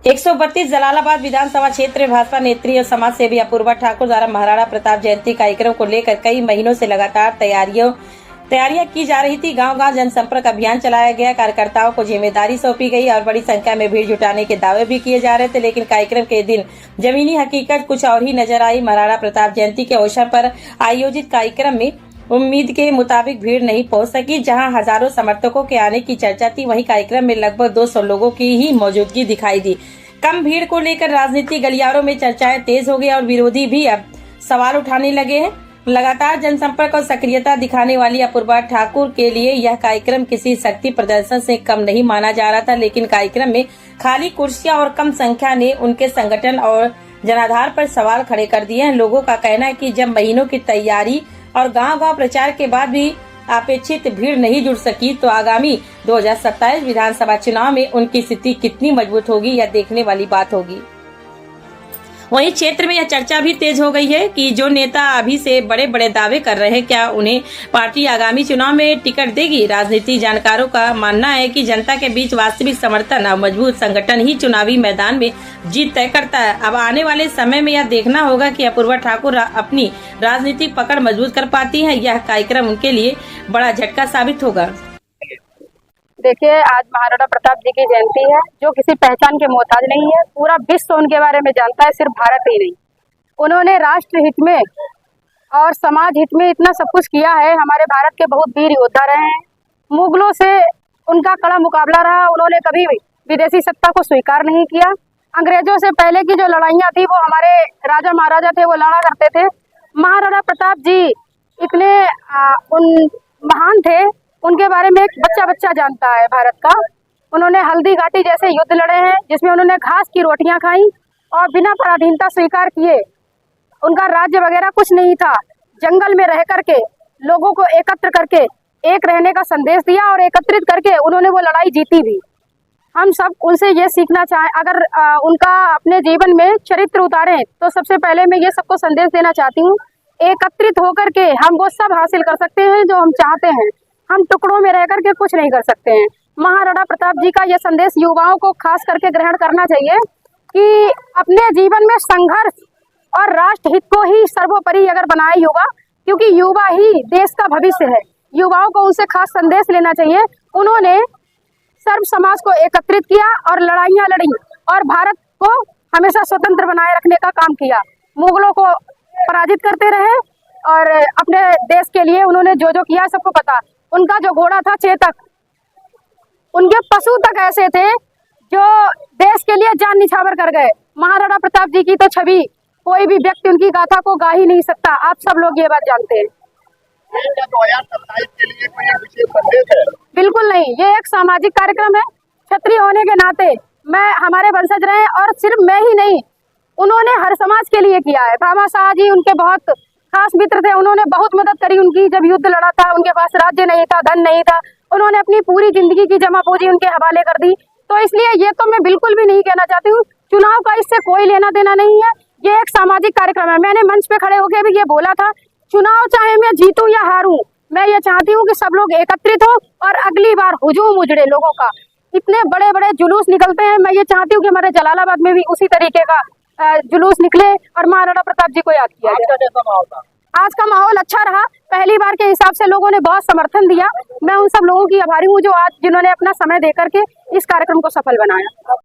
132 जलालाबाद विधानसभा क्षेत्र में भाजपा नेत्री और समाज सेवी अपूर्वा ठाकुर द्वारा महाराणा प्रताप जयंती कार्यक्रम को लेकर कई महीनों से लगातार तैयारियां की जा रही थी। गांव-गांव जनसंपर्क अभियान चलाया गया, कार्यकर्ताओं को जिम्मेदारी सौंपी गई और बड़ी संख्या में भीड़ जुटाने के दावे भी किए जा रहे थे, लेकिन कार्यक्रम के दिन जमीनी हकीकत कुछ और ही नजर आई। महाराणा प्रताप जयंती के अवसर पर आयोजित कार्यक्रम में उम्मीद के मुताबिक भीड़ नहीं पहुंच सकी। जहां हजारों समर्थकों के आने की चर्चा थी, वहीं कार्यक्रम में लगभग 200 लोगों की ही मौजूदगी दिखाई दी। कम भीड़ को लेकर राजनीतिक गलियारों में चर्चाएं तेज हो गई और विरोधी भी अब सवाल उठाने लगे हैं। लगातार जनसंपर्क और सक्रियता दिखाने वाली अपूर्वा ठाकुर के लिए यह कार्यक्रम किसी शक्ति प्रदर्शन से कम नहीं माना जा रहा था, लेकिन कार्यक्रम में खाली कुर्सियां और कम संख्या ने उनके संगठन और जनाधार पर सवाल खड़े कर दिए हैं। लोगों का कहना है कि जब महीनों की तैयारी और गांव-गांव प्रचार के बाद भी अपेक्षित भीड़ नहीं जुड़ सकी, तो आगामी 2027 विधानसभा चुनाव में उनकी स्थिति कितनी मजबूत होगी, यह देखने वाली बात होगी। वहीं क्षेत्र में यह चर्चा भी तेज हो गई है कि जो नेता अभी से बड़े बड़े दावे कर रहे हैं, क्या उन्हें पार्टी आगामी चुनाव में टिकट देगी। राजनीति जानकारों का मानना है कि जनता के बीच वास्तविक समर्थन और मजबूत संगठन ही चुनावी मैदान में जीत तय करता है। अब आने वाले समय में यह देखना होगा कि अपूर्वा ठाकुर अपनी राजनीतिक पकड़ मजबूत कर पाती है। यह कार्यक्रम उनके लिए बड़ा झटका साबित होगा। देखिए, आज महाराणा प्रताप जी की जयंती है, जो किसी पहचान के मोहताज नहीं है। पूरा विश्व उनके बारे में जानता है, सिर्फ भारत ही नहीं। उन्होंने राष्ट्र हित में और समाज हित में इतना सब कुछ किया है। हमारे भारत के बहुत वीर योद्धा रहे हैं। मुगलों से उनका कड़ा मुकाबला रहा। उन्होंने कभी विदेशी सत्ता को स्वीकार नहीं किया। अंग्रेजों से पहले की जो लड़ाइयाँ थी, वो हमारे राजा महाराजा थे, वो लड़ा करते थे। महाराणा प्रताप जी इतने महान थे, उनके बारे में एक बच्चा बच्चा जानता है भारत का। उन्होंने हल्दी घाटी जैसे युद्ध लड़े हैं, जिसमें उन्होंने घास की रोटियां खाई और बिना पराधीनता स्वीकार किए। उनका राज्य वगैरह कुछ नहीं था। जंगल में रह करके लोगों को एकत्र करके एक रहने का संदेश दिया और एकत्रित करके उन्होंने वो लड़ाई जीती भी। हम सब उनसे ये सीखना चाहें, अगर उनका अपने जीवन में चरित्र उतारें, तो सबसे पहले मैं ये सबको संदेश देना चाहती हूँ, एकत्रित होकर के हम वो सब हासिल कर सकते हैं जो हम चाहते हैं। हम टुकड़ों में रह करके कुछ नहीं कर सकते हैं। महाराणा प्रताप जी का यह संदेश युवाओं को खास करके ग्रहण करना चाहिए कि अपने जीवन में संघर्ष और राष्ट्र हित को ही सर्वोपरि अगर बनाए युवा, क्योंकि युवा ही देश का भविष्य है। युवाओं को उनसे खास संदेश लेना चाहिए। उन्होंने सर्व समाज को एकत्रित किया और लड़ाइयाँ लड़ी और भारत को हमेशा स्वतंत्र बनाए रखने का काम किया। मुगलों को पराजित करते रहे और अपने देश के लिए उन्होंने जो जो किया सबको पता। उनका जो घोड़ा था चेतक, उनके पशु तक ऐसे थे जो देश के लिए जान निछावर कर गए। महाराणा प्रताप जी की तो छवि कोई भी व्यक्ति उनकी गाथा को गा ही नहीं सकता। आप सब लोग ये बात जानते हैं। 2027 के लिए कोई विशेष संदेश है? बिल्कुल नहीं, ये एक सामाजिक कार्यक्रम है। क्षत्रिय होने के नाते मैं हमारे वंशज रहे, और सिर्फ मैं ही नहीं, उन्होंने हर समाज के लिए किया है। भामा शाह जी उनके बहुत खास मित्र थे। उन्होंने बहुत मदद करी उनकी, जब युद्ध लड़ा था। उनके पास राज्य नहीं था, धन नहीं था, उन्होंने अपनी पूरी जिंदगी की जमा पूंजी उनके हवाले कर दी। तो इसलिए ये तो मैं बिल्कुल भी नहीं कहना चाहती हूँ। चुनाव का इससे कोई लेना देना नहीं है। ये एक सामाजिक कार्यक्रम है। मैंने मंच पे खड़े होकर भी ये बोला था, चुनाव चाहे मैं जीतूं या हारूं, मैं ये चाहती हूँ कि सब लोग एकत्रित हो और अगली बार हुजूम उजड़े लोगों का। इतने बड़े बड़े जुलूस निकलते हैं, मैं ये चाहती हूँ कि हमारे जलालाबाद में भी उसी तरीके का जुलूस निकले और महाराणा प्रताप जी को याद किया जाए। आज का माहौल अच्छा रहा। पहली बार के हिसाब से लोगों ने बहुत समर्थन दिया। मैं उन सब लोगों की आभारी हूँ जो आज जिन्होंने अपना समय देकर के इस कार्यक्रम को सफल बनाया।